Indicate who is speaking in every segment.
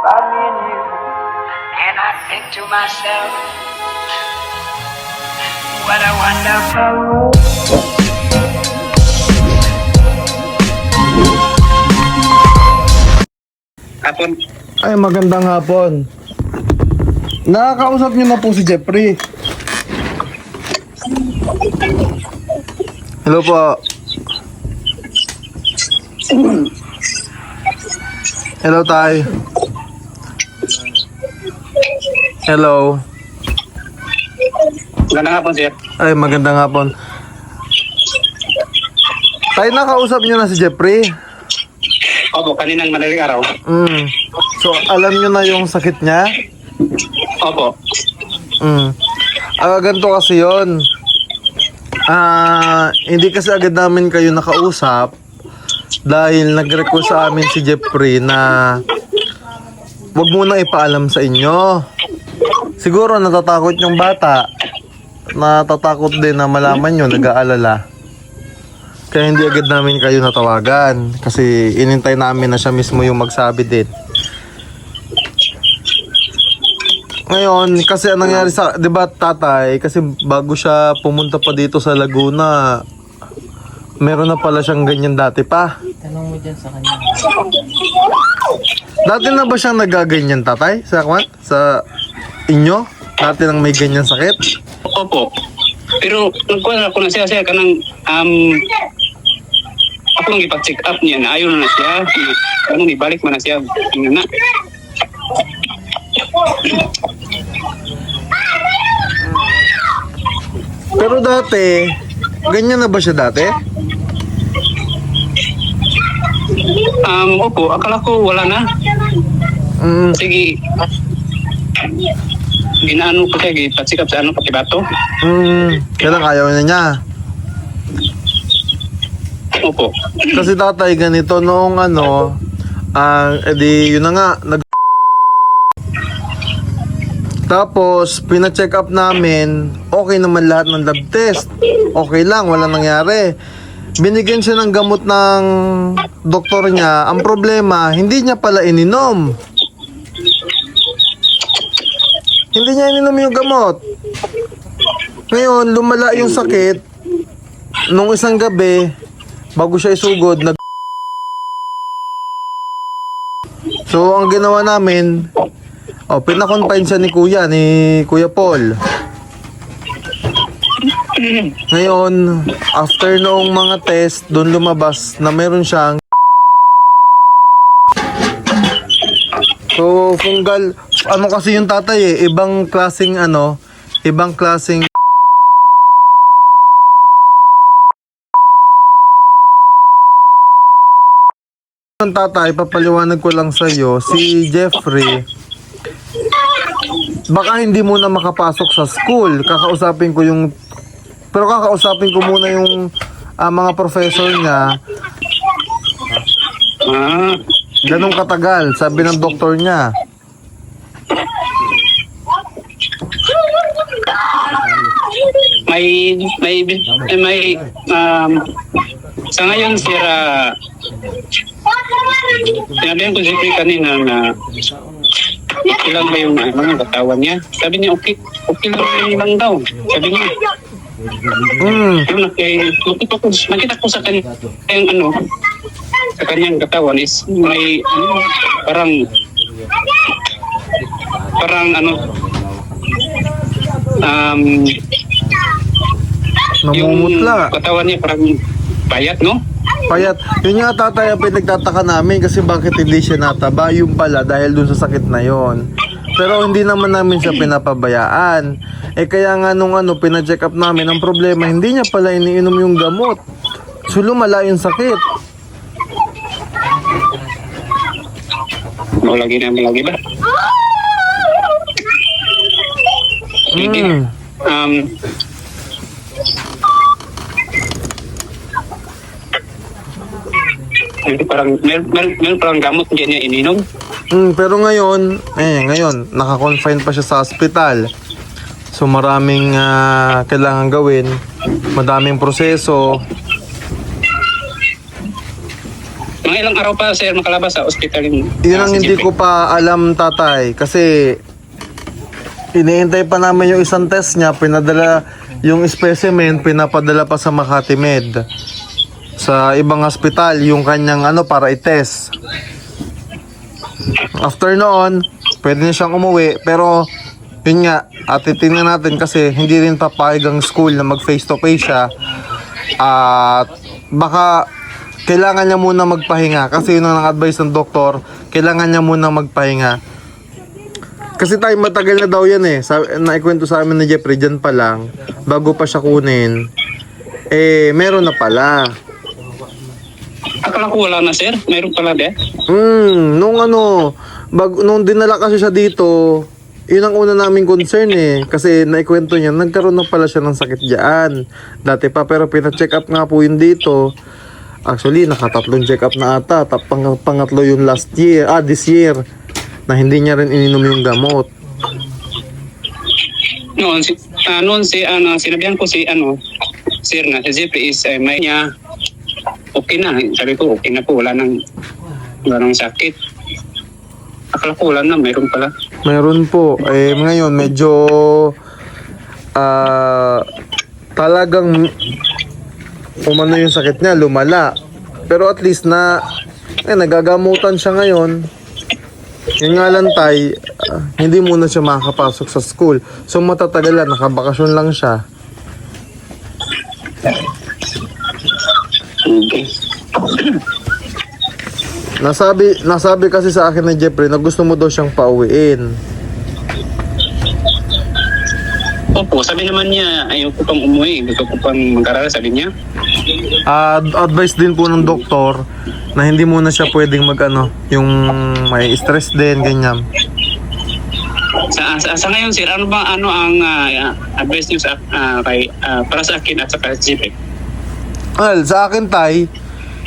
Speaker 1: about me and you. And I think to myself, what a wonderful world.
Speaker 2: Hapon.
Speaker 3: Ay, magandang hapon. Nakakausap niyo na po si Jeffrey. Hello po. Hello, Tay. Hello.
Speaker 2: Magandang hapon, sir.
Speaker 3: Ay, magandang hapon. Tay, nakausap niyo na si Jeffrey?
Speaker 2: Opo, kaninang madaling araw.
Speaker 3: So, alam niyo na yung sakit niya?
Speaker 2: Opo.
Speaker 3: Ganito kasi yun. Hindi kasi agad namin kayo nakausap dahil nag-request sa amin si Jeffrey na wag muna ipaalam sa inyo. Siguro natatakot yung bata. Natatakot din na malaman nyo, nag-aalala. Kaya hindi agad namin kayo natawagan kasi inintay namin na siya mismo yung magsabi din. Ngayon, kasi anong nangyari sa, 'di ba, tatay, kasi bago siya pumunta pa dito sa Laguna, meron na pala siyang ganyan dati pa.
Speaker 4: Tanong mo dyan sa kanya.
Speaker 3: Dati na ba siyang nagaganyan, tatay? Sa inyo? Dati nang may ganyan sakit?
Speaker 2: Opo. Pero nagkuha ako na siya kanang ako lang ipa-check up niya na ayaw na siya. Anong ibalik man na siya. Tingnan na.
Speaker 3: Pero dati, ganyan na ba siya dati?
Speaker 2: Opo, akala ko wala na. Sige. Ginaano ko siya, ipa-check up sa Patibato.
Speaker 3: Kailang ayaw na niya.
Speaker 2: Opo.
Speaker 3: Kasi tatay, ganito noong edi yun na nga, tapos, pina-check up namin, okay naman lahat ng lab test. Okay lang, walang nangyari. Binigyan siya ng gamot ng doktor niya. Ang problema, hindi niya pala ininom. Hindi niya ininom yung gamot. Ngayon, lumala yung sakit. Nung isang gabi, bago siya isugod, So, ang ginawa namin, pinakonfine siya ni Kuya Paul. Ngayon, after noong mga test, doon lumabas na meron siyang So, fungal, kasi yung tatay ibang klaseng tatay, papaliwanag ko lang sa iyo, si Jeffrey, baka hindi muna makapasok sa school. Kakausapin ko muna yung mga professor niya. Ganong katagal, sabi ng doktor niya.
Speaker 2: May sa ngayon, sir, sinabihan ko si Jeffrey kanina na okay lang ba yung mga katawan niya? Sabi niya, okay lang daw. Sabi niya. Nakita ko sa kanya sa kanyang katawan is may parang
Speaker 3: namumutla.
Speaker 2: Yung katawan niya parang payat, no?
Speaker 3: Payat. Yun nga tatay ang pinagtataka namin kasi bakit hindi siya nataba. Yung pala dahil dun sa sakit na yon. Pero hindi naman namin siya pinapabayaan. Kaya nga nung pina-check up namin, ang problema hindi niya pala iniinom yung gamot. So lumala yung sakit.
Speaker 2: Malagi ba? Parang meron parang gamot hindi niya ininom.
Speaker 3: Pero ngayon, naka-confine pa siya sa hospital. So maraming kailangan gawin, madaming proseso.
Speaker 2: Mga ilang araw pa sir makalabas sa ospital yung
Speaker 3: Yun ang
Speaker 2: si
Speaker 3: hindi
Speaker 2: Jeffrey.
Speaker 3: ko pa alam, tatay. Kasi iniintay pa namin yung isang test niya. Pinadala yung specimen, pinapadala pa sa Makati Med. Sa ibang hospital, yung kanyang para i-test. After noon, pwede na siyang umuwi. Pero, yun nga, at titingnan natin kasi hindi rin papayag ang school na mag face to face siya. At baka kailangan niya muna magpahinga kasi yun ang advice ng doktor, kailangan niya muna magpahinga. Kasi tayo matagal na daw yan naikwento sa amin ni Jeffrey dyan pa lang, bago pa siya kunin, meron na pala.
Speaker 2: Akala ko wala na sir, mayroon pala de.
Speaker 3: Nung dinala kasi siya dito, yun ang una naming concern kasi naikwento niya, nagkaroon na pala siya ng sakit dyan. Dati pa, pero pina-check up nga po yun dito. Actually, nakatatlong check up na ata. Pangatlo yung this year, na hindi niya rin ininom yung gamot.
Speaker 2: Sinabihan ko si sir na si Jeffrey is may niya okay na. Sabi ko okay na po, wala nang sakit. Akala ko wala na, mayroon pala.
Speaker 3: Mayroon po. Ngayon, medyo talagang umano yung sakit niya, lumala. Pero at least nagagamutan siya ngayon. Yung nga lang hindi muna siya makakapasok sa school. So matatagalan, nakabakasyon lang siya.
Speaker 2: Okay.
Speaker 3: Nasabi kasi sa akin ni Jeffrey na gusto mo daw siyang pauwiin.
Speaker 2: Opo, sabi naman niya ayaw ko pang umuwi, gusto ko pang mag-aral, sabi niya.
Speaker 3: Advice din po ng doktor na hindi muna siya pwedeng yung may stress din, ganyan.
Speaker 2: Sa ngayon sir, ano ang advice niyo para sa akin at sa Jeffrey?
Speaker 3: Sa akin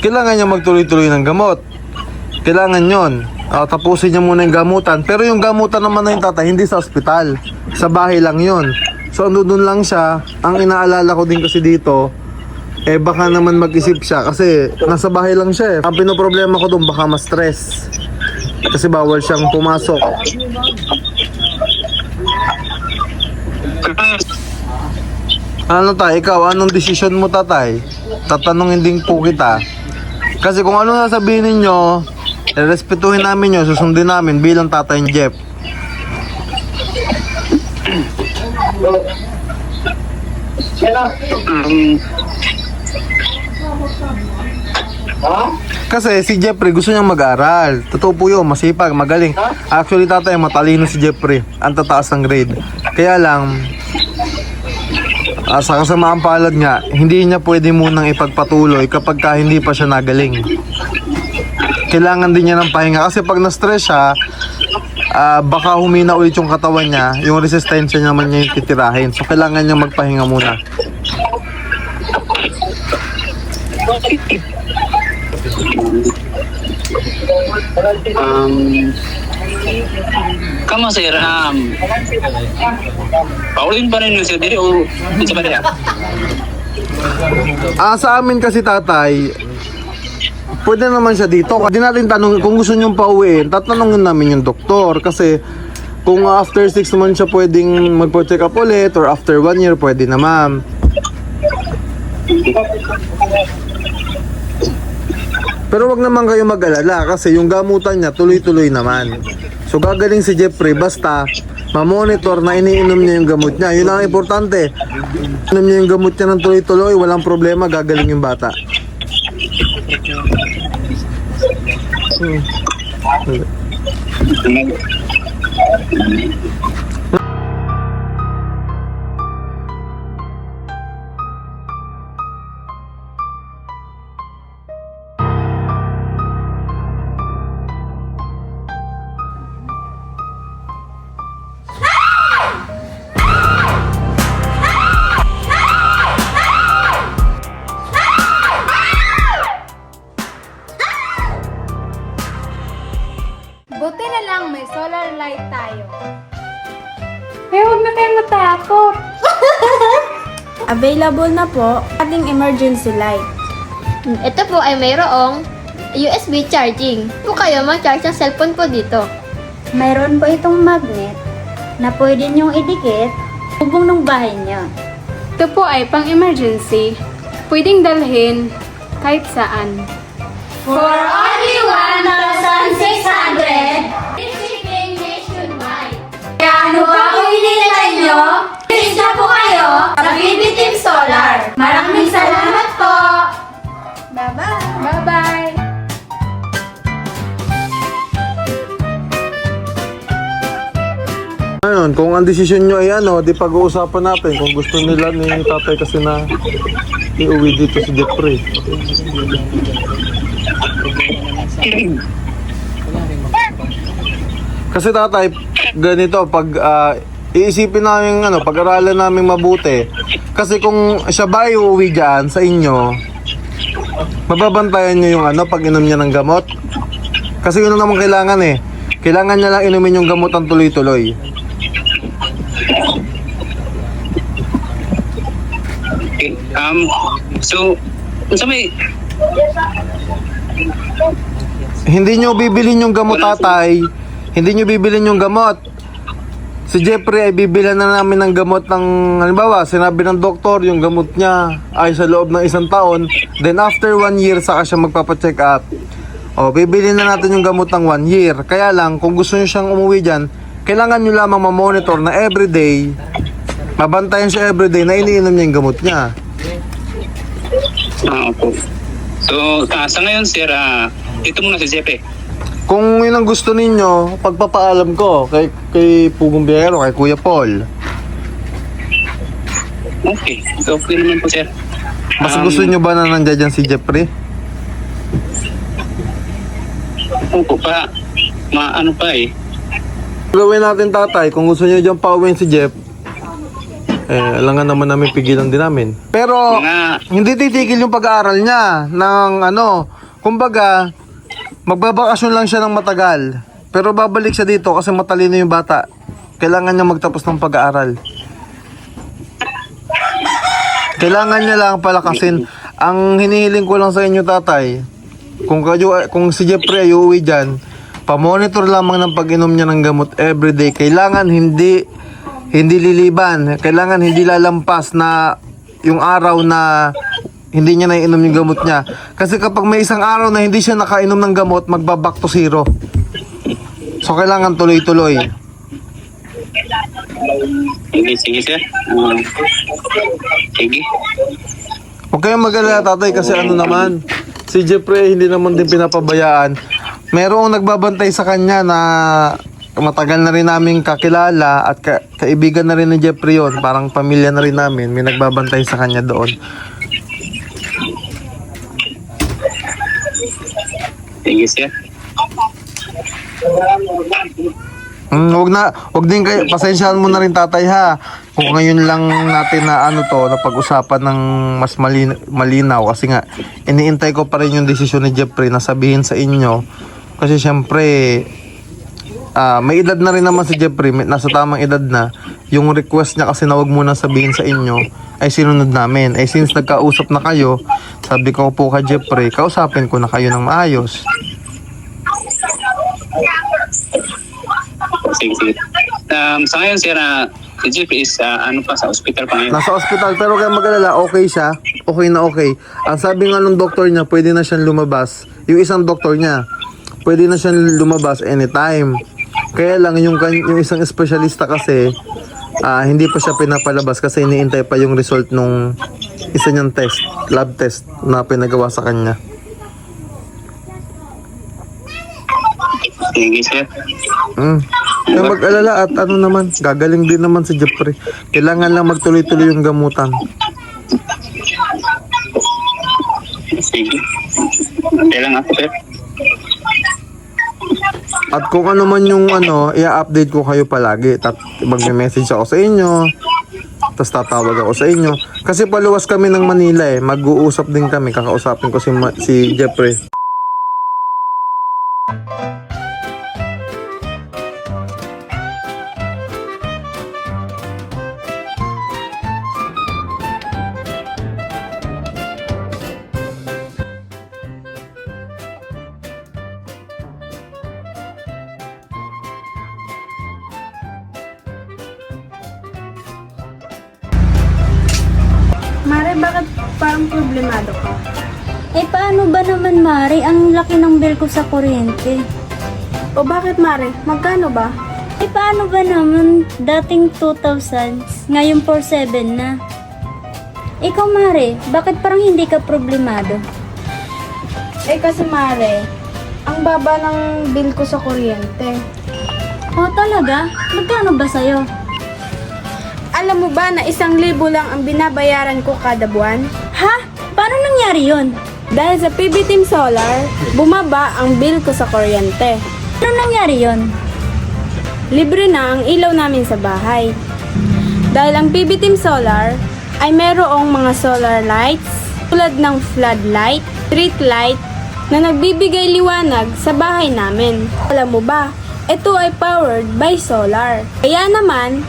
Speaker 3: kailangan niya magtuloy-tuloy ng gamot. Kailangan yon. Tapusin niya muna yung gamutan. Pero yung gamutan naman na yung tatay, hindi sa ospital. Sa bahay lang yon. So doon lang siya. Ang inaalala ko din kasi dito, baka naman mag-isip siya kasi nasa bahay lang siya. Ang pinoproblema ko doon, baka ma-stress. Kasi bawal siyang pumasok. Ikaw, anong desisyon mo, tatay? Tatanungin din po kita. Kasi kung ano sasabihin ninyo, respetuhin namin yun, susundin namin bilang tatay ni Jeff. Kasi si Jeffrey gusto niyang mag-aral. Totoo po yun, masipag, magaling. Actually, tatay, matalino si Jeffrey. Ang tataas ng grade. Kaya lang, sa kasamaang palad nga, hindi niya pwede munang ipagpatuloy kapag hindi pa siya nagaling. Kailangan din niya ng pahinga. Kasi pag na-stress siya, baka humina ulit yung katawan niya. Yung resistensya naman niya yung titirahin. So, kailangan niya magpahinga muna.
Speaker 2: Kamo sir, paulin pa rin yung sir diri o sa ba?
Speaker 3: Sa amin kasi, tatay, pwede naman siya dito. Hindi natin tanong kung gusto niyong pauwiin, tatanungin namin yung doktor. Kasi kung after 6 months siya pwedeng magpo-check up ulit or after 1 year, pwede naman. Pero wag naman kayo mag-alala kasi yung gamutan niya tuloy-tuloy naman. So gagaling si Jeffrey basta ma-monitor na iniinom niya yung gamot niya. Yun ang importante. Inom niya yung gamot niya ng tuloy-tuloy, walang problema, gagaling yung bata.
Speaker 4: Buti na lang may solar light tayo. Huwag na kayo matakot.
Speaker 5: Available na po ating emergency light.
Speaker 4: Ito po ay mayroong
Speaker 5: USB charging. Po kayo mag-charge ng cellphone po dito.
Speaker 6: Mayroon po itong magnet na pwede niyong idikit bubong ng bahay niyo.
Speaker 4: Ito po ay pang-emergency. Pwedeng dalhin kahit saan.
Speaker 5: For only 1,600! Shipping nationwide. Kaya ano pa kung hinihintay nyo? Please na po kayo sa BB Team Solar. Maraming salamat po!
Speaker 6: Bye-bye!
Speaker 4: Bye-bye!
Speaker 3: Ngayon, kung ang desisyon nyo ay ano, di pag-uusapan natin kung gusto nila ni tatay kasi na iuwi dito si Jeffrey. Kasi tatay, ganito, pag iisipin namin, ano, pag-aralan namin mabuti. Kasi kung siya ba ay uuwi dyan sa inyo, mababantayan nyo yung ano, pag inom niya ng gamot. Kasi yun ang naman kailangan eh. Kailangan niya lang inumin yung gamot ang tuloy-tuloy.
Speaker 2: Okay. So may
Speaker 3: Hindi nyo bibilin yung gamot, tatay. Hindi nyo bibilin yung gamot. Si Jeffrey ay bibilhan na namin ng gamot ng, halimbawa, sinabi ng doktor, yung gamot niya ay sa loob ng 1 taon. Then after 1 year, saka siya magpapacheck up. O, bibilin na natin yung gamot ng 1 year. Kaya lang, kung gusto nyo siyang umuwi dyan, kailangan nyo lamang ma-monitor na everyday, mabantayan siya everyday na iniinom niya yung gamot niya.
Speaker 2: opo. So, sa ngayon, sir, dito muna si Jeppe.
Speaker 3: Kung yun ang gusto ninyo, pagpapaalam ko kay Pugong Biyero, kay Kuya Paul.
Speaker 2: Okay. So, okay naman po, sir.
Speaker 3: Mas gusto nyo ba na nandiyan dyan si Jeffrey?
Speaker 2: Opo pa. Ano pa eh.
Speaker 3: Gawin natin, tatay, kung gusto nyo dyan pauwiin si Jeff, alangan naman namin pigilan din namin. Pero, hindi titigil yung pag-aaral niya ng ano, kumbaga, magbabakasyon lang siya ng matagal. Pero babalik siya dito kasi matalino yung bata. Kailangan niya magtapos ng pag-aaral. Kailangan niya lang palakasin. Ang hinihiling ko lang sa inyo, tatay, kung si Jeffrey ay uuwi dyan, pamonitor lamang ng pag-inom niya ng gamot everyday. Kailangan hindi liliban. Kailangan hindi lalampas na yung araw na hindi niya naiinom yung gamot niya. Kasi kapag may isang araw na hindi siya nakainom ng gamot, magbaback to zero. So, kailangan tuloy-tuloy.
Speaker 2: Sige, sir. Sige.
Speaker 3: Huwag kayong mag-alala, tatay, kasi ano naman, si Jeffrey hindi naman din pinapabayaan. Merong nagbabantay sa kanya na matagal na rin namin kakilala at kaibigan na rin ni Jeffrey yun. Parang pamilya na rin namin. May nagbabantay sa kanya doon.
Speaker 2: Sige, sir.
Speaker 3: Wag din kayo, pasensyahan mo na rin, tatay, ha. Kung ngayon lang natin na napag-usapan ng mas malinaw kasi nga iniintay ko pa rin yung desisyon ni Jeffrey na sabihin sa inyo. Kasi syempre may edad na rin naman si Jeffrey, nasa tamang edad na. Yung request niya kasi na wag muna sabihin sa inyo ay sinunod namin. Ay since nagkausap na kayo, sabi ko po kay Jeffrey, kausapin ko na kayo ng maayos.
Speaker 2: Sige. Sa ngayon, sir, si Jeffrey is sa ospital pa ngayon.
Speaker 3: Nasa ospital, pero kaya mag-alala, okay siya. Okay na okay. Ang sabi nga ng doktor niya, pwede na siyang lumabas. Yung isang doktor niya, pwede na siyang lumabas anytime. Kaya lang, yung isang espesyalista kasi, hindi pa siya pinapalabas kasi iniintay pa yung result nung isa niyang test, lab test na pinagawa sa kanya.
Speaker 2: Sige, sir.
Speaker 3: Kaya mag-alala at ano naman, gagaling din naman si Jeffrey. Kailangan lang magtuloy-tuloy yung gamutan.
Speaker 2: Sige. Antay lang ako, sir.
Speaker 3: At kung ano man yung i-update ko kayo palagi. Mag-message ako sa inyo. Tapos tatawag ako sa inyo. Kasi paluwas kami ng Manila eh. Mag-uusap din kami. Kakausapin ko si Jeffrey.
Speaker 4: bakit parang problemado ka?
Speaker 6: Eh, paano ba naman, Mare? Ang laki ng bill ko sa kuryente.
Speaker 4: O bakit, Mare? Magkano ba?
Speaker 6: Eh, paano ba naman? Dating 2,000, ngayon 4,700 na. Ikaw, Mare, bakit parang hindi ka problemado?
Speaker 4: Eh kasi, Mare, ang baba ng bill ko sa kuryente.
Speaker 6: Oh, talaga? Magkano ba sa'yo?
Speaker 4: Alam mo ba na 1,000 lang ang binabayaran ko kada buwan?
Speaker 6: Ha? Paano nangyari yon?
Speaker 4: Dahil sa PB Team Solar, bumaba ang bill ko sa kuryente.
Speaker 6: Ano nangyari yon?
Speaker 4: Libre na ang ilaw namin sa bahay. Dahil ang PB Team Solar ay merong mga solar lights tulad ng floodlight, street light na nagbibigay liwanag sa bahay namin. Alam mo ba, ito ay powered by solar. Kaya naman,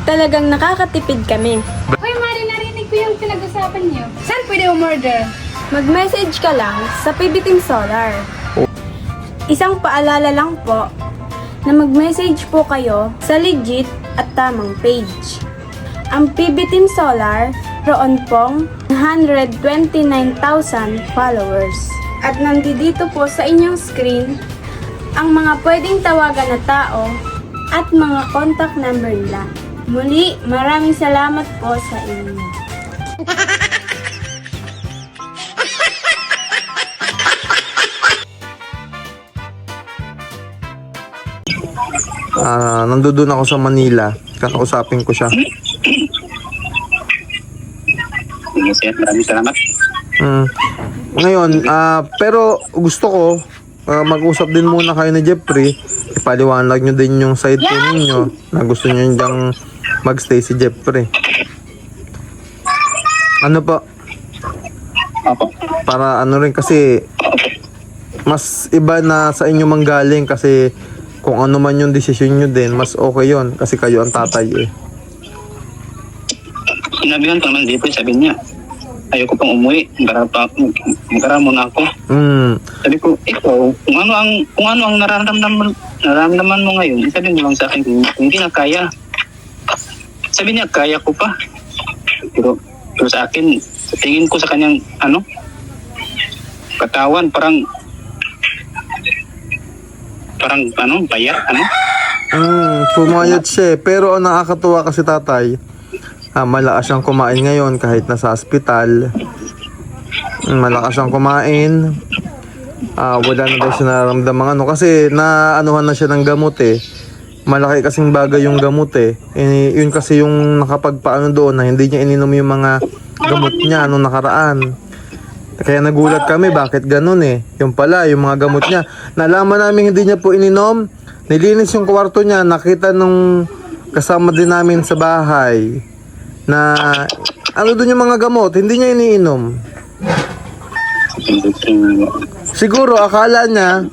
Speaker 4: talagang nakakatipid kami.
Speaker 7: Hoy, Mari, narinig ko yung pinag-usapan niyo. Saan pwede umorder?
Speaker 4: Mag-message ka lang sa PB Team Solar. Isang paalala lang po na mag-message po kayo sa legit at tamang page. Ang PB Team Solar, roon pong 129,000 followers. At nandito po sa inyong screen ang mga pwedeng tawagan na tao at mga contact number nila. Muli, maraming salamat po sa inyo.
Speaker 3: Nandoon ako sa Manila. Kakausapin ko siya.
Speaker 2: Sige, sir. Maraming salamat.
Speaker 3: Ngayon, pero gusto ko mag-usap din muna kayo ni Jeffrey. Ipaliwanag nyo din yung side po ninyo na gusto nyo diyang magstay si Jeffrey. Ano po?
Speaker 2: Opo.
Speaker 3: Para ano rin kasi mas iba na sa inyo manggaling kasi kung ano man yung desisyon nyo din, mas okay yon kasi kayo ang tatay eh.
Speaker 2: Sinabihan ko naman dito, sabi niya, ayoko pang umuwi, magkara muna ako. Sabi ko, ikaw, kung ano ang nararamdaman mo ngayon, sabi mo lang sa akin, hindi na kaya. Sabi niya, kaya ko pa. Pero sa akin, sa tingin ko sa kanyang, katawan, parang bayat,
Speaker 3: Pumayat siya eh. Pero ang nakakatuwa kasi tatay, malakas siyang kumain ngayon kahit nasa ospital. Malakas siyang kumain. Wala na daw siya nararamdaman kasi naanuhan na siya ng gamot eh. Malaki kasing bagay yung gamot eh. Yun kasi yung nakapagpaano doon na hindi niya ininom yung mga gamot niya nung nakaraan. Kaya nagulat kami bakit ganun eh. Yung pala, yung mga gamot niya. Nalaman namin hindi niya po ininom. Nilinis yung kwarto niya. Nakita nung kasama din namin sa bahay na doon yung mga gamot. Hindi niya iniinom. Siguro akala niya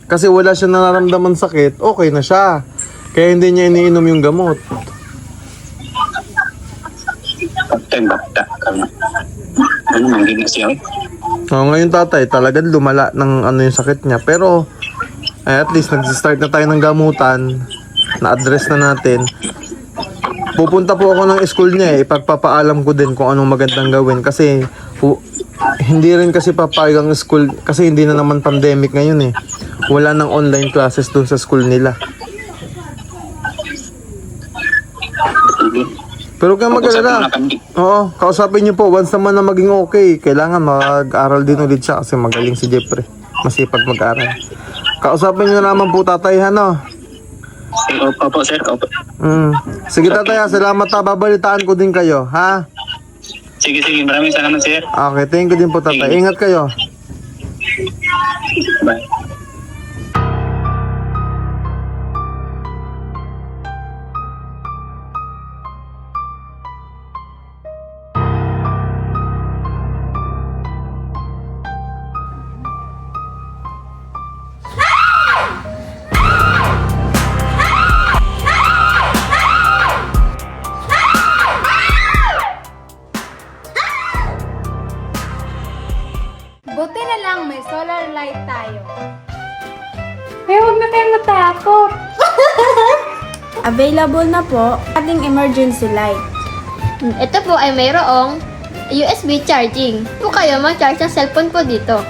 Speaker 3: kasi wala siya nararamdaman sakit, okay na siya. Kaya hindi niya iniinom yung gamot.
Speaker 2: bata ka na. Mangging na siya.
Speaker 3: Ngayon tatay, talagang lumala ng yung sakit niya. Pero, at least nag-start na tayo ng gamutan. Na-address na natin. Pupunta po ako ng school niya eh. Ipagpapaalam ko din kung anong magandang gawin. Kasi, hindi rin kasi papayag ang school. Kasi hindi na naman pandemic ngayon eh. Wala nang online classes dun sa school nila. Pero kaya mag-alala. Oo, kausapin niyo po. Once naman na maging okay, kailangan mag-aral din ulit siya kasi magaling si Jeffrey. Masipag mag-aral. Kausapin niyo naman po tatay, ano?
Speaker 2: Opo, sir. Opo.
Speaker 3: Sige tatay, salamat ha. Babalitaan ko din kayo, ha?
Speaker 2: Sige. Maraming salamat, sir.
Speaker 3: Okay, thank you din po tatay. Ingat kayo.
Speaker 2: Bye.
Speaker 4: Buti na lang may solar light tayo.
Speaker 7: Ay, huwag na kayong matakot.
Speaker 4: Available na po ating emergency light.
Speaker 5: Ito po ay mayroong USB charging. Po kayo mag-charge ng cellphone po dito.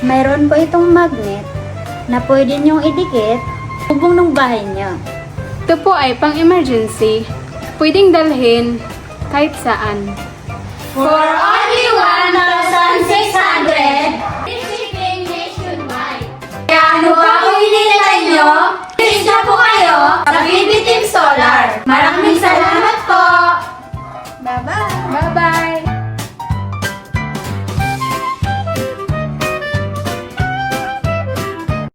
Speaker 6: Mayroon po itong magnet na pwede niyong idikit bubong ng bahay niyo.
Speaker 7: Ito po ay pang-emergency. Pwedeng dalhin kahit saan.
Speaker 5: For only 1,600! Shipping nationwide. Kaya ano pa kung hinihintay nyo?